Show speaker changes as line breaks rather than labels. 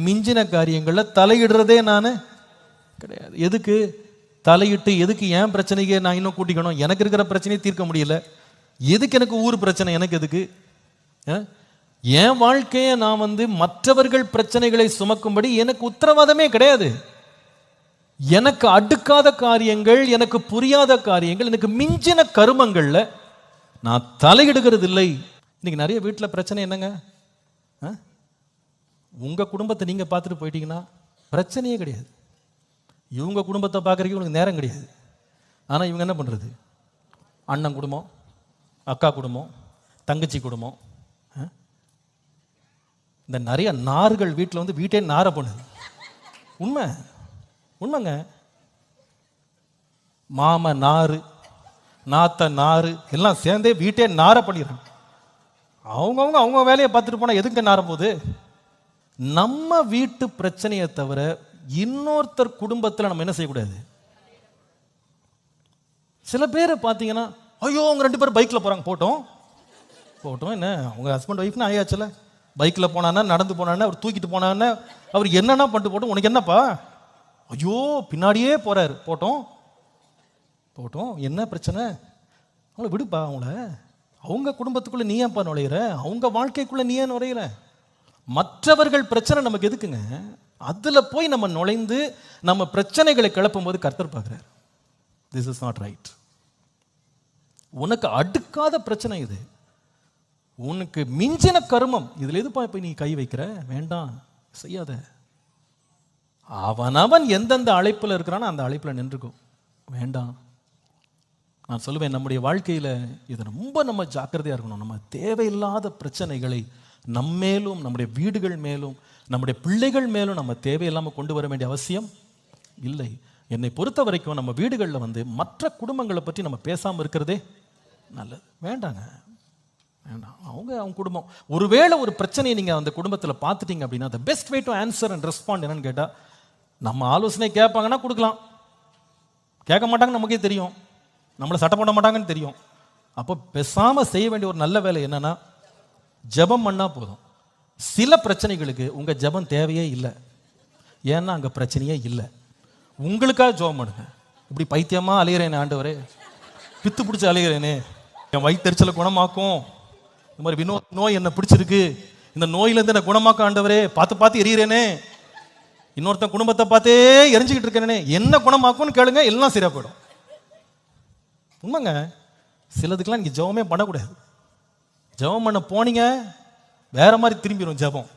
மிஞ்சின காரியங்களில் தலையிடுறதே நான் கிடையாது. எதுக்கு தலையிட்டு எதுக்கு என் பிரச்சனைக்கு நான் இன்னும் கூட்டிக்கணும்? எனக்கு இருக்கிற பிரச்சனையை தீர்க்க முடியல, எதுக்கு எனக்கு ஊர் பிரச்சனை? எனக்கு எதுக்கு? என் வாழ்க்கையை நான் மற்றவர்கள் பிரச்சனைகளை சுமக்கும்படி எனக்கு உத்தரவாதமே கிடையாது. எனக்கு அடுக்காத காரியங்கள், எனக்கு புரியாத காரியங்கள், எனக்கு மிஞ்சின கருமங்கள்ல நான் தலையிடுகிறது இல்லை. இன்னைக்கு நிறைய வீட்டில் பிரச்சனை என்னங்க? உங்க குடும்பத்தை நீங்க பார்த்துட்டு போயிட்டீங்கன்னா பிரச்சனையே கிடையாது. இவங்க குடும்பத்தை பார்க்கறதுக்கு உனக்கு நேரம் கிடையாது. ஆனால் இவங்க என்ன பண்ணுறது? அண்ணன் குடும்பம், அக்கா குடும்பம், தங்கச்சி குடும்பம், இந்த நிறைய நார்கள் வீட்டில் வீட்டே நார பண்ணுது. உண்மைங்க. மாம நாறு, நாத்த நாறு எல்லாம் சேர்ந்தே வீட்டே நார பண்ணிடுறாங்க. அவங்க வேலையை பார்த்துட்டு போனால் எதுக்கு நார போகுது? நம்ம வீட்டு பிரச்சனையை தவிர இன்னொருத்தர் குடும்பத்தில் நம்ம என்ன செய்யக்கூடாது. சில பேரை பார்த்தீங்கன்னா, ஐயோ அவங்க 2 பேரும் பைக்கில் போகிறாங்க, போட்டோம் என்ன அவங்க ஹஸ்பண்ட் ஒய்ஃப்னு ஆயாச்சுல. பைக்கில் போனான்னா, நடந்து போனான்னா, அவர் தூக்கிட்டு போனான்னா, அவர் என்னன்னா பண்ணிட்டு போட்டோம், உனக்கு என்னப்பா? ஐயோ பின்னாடியே போறாரு, போட்டோம் என்ன பிரச்சனை? அவங்கள விடுப்பா. அவங்க குடும்பத்துக்குள்ள நீ ஏன்ப்பா நுழையிற? அவங்க வாழ்க்கைக்குள்ள நீ ஏன் நுழையிற? மற்றவர்கள் பிரச்சனை நமக்கு எதுக்குங்க? அதுல போய் நம்ம நுழைந்து நம்ம பிரச்சனைகளை கிளப்பும் போது கர்த்தர் பார்க்கிறார். This is not right. உனக்கு அடுக்காத பிரச்சனை இது, உனக்கு மிஞ்சின கர்மம், இதுல எதுப்பா இப்ப நீ கை வைக்கிற? வேண்டாம், செய்யாத. அவனவன் எந்தெந்த அழைப்புல இருக்கிறானோ அந்த அழைப்புல நின்றுக்கும். வேண்டாம். நான் சொல்லுவேன், நம்முடைய வாழ்க்கையில இது ரொம்ப நம்ம ஜாக்கிரதையா இருக்கணும். நம்ம தேவையில்லாத பிரச்சனைகளை நம்மேலும், நம்முடைய வீடுகள் மேலும், நம்முடைய பிள்ளைகள் மேலும் நம்ம தேவையில்லாமல் கொண்டு வர வேண்டிய அவசியம் இல்லை. என்னை பொறுத்த வரைக்கும் நம்ம வீடுகளில் மற்ற குடும்பங்களை பற்றி நம்ம பேசாமல் இருக்கிறதே நல்லது. வேண்டாங்க, வேண்டாம். அவங்க குடும்பம், ஒருவேளை ஒரு பிரச்சனையை நீங்கள் அந்த குடும்பத்தில் பார்த்துட்டீங்க அப்படின்னா, the best way to answer and respond என்னன்னு கேட்டால், நம்ம ஆலோசனை கேட்பாங்கன்னா கொடுக்கலாம், கேட்க மாட்டாங்கன்னு நமக்கே தெரியும், நம்மளை சட்டை போட மாட்டாங்கன்னு தெரியும். அப்போ பேசாமல் செய்ய வேண்டிய ஒரு நல்ல வேலை என்னன்னா, ஜெபம் பண்ணா போதும். சில பிரச்சனைகளுக்கு உங்க ஜெபம் தேவையே இல்லை. ஏன்னா அங்க பிரச்சனையே இல்லை. உங்களுக்காக ஜெபம் பண்ணுங்க. இப்படி பைத்தியமா அலைகிறேனே ஆண்டவரே, பித்து பிடிச்சி அலைகிறேனே, என் வயிற்றெரிச்சலை குணமாக்கும், இந்த மாதிரி நோய் என்ன பிடிச்சிருக்கு, இந்த நோயிலேருந்து என்ன குணமாக்கும் ஆண்டவரே, பார்த்து எரியிறேனே, இன்னொருத்தன் குடும்பத்தை பார்த்தே எரிஞ்சுக்கிட்டு இருக்கேனே, என்ன குணமாக்கும்னு கேளுங்க, எல்லாம் சரியா போயிடும். உண்மைங்க. சிலதுக்கெல்லாம் நீங்க ஜெபமே பண்ணக்கூடாது. ஜெபம் பண்ண போனீங்க வேற மாதிரி திரும்பிடும் ஜெபம்.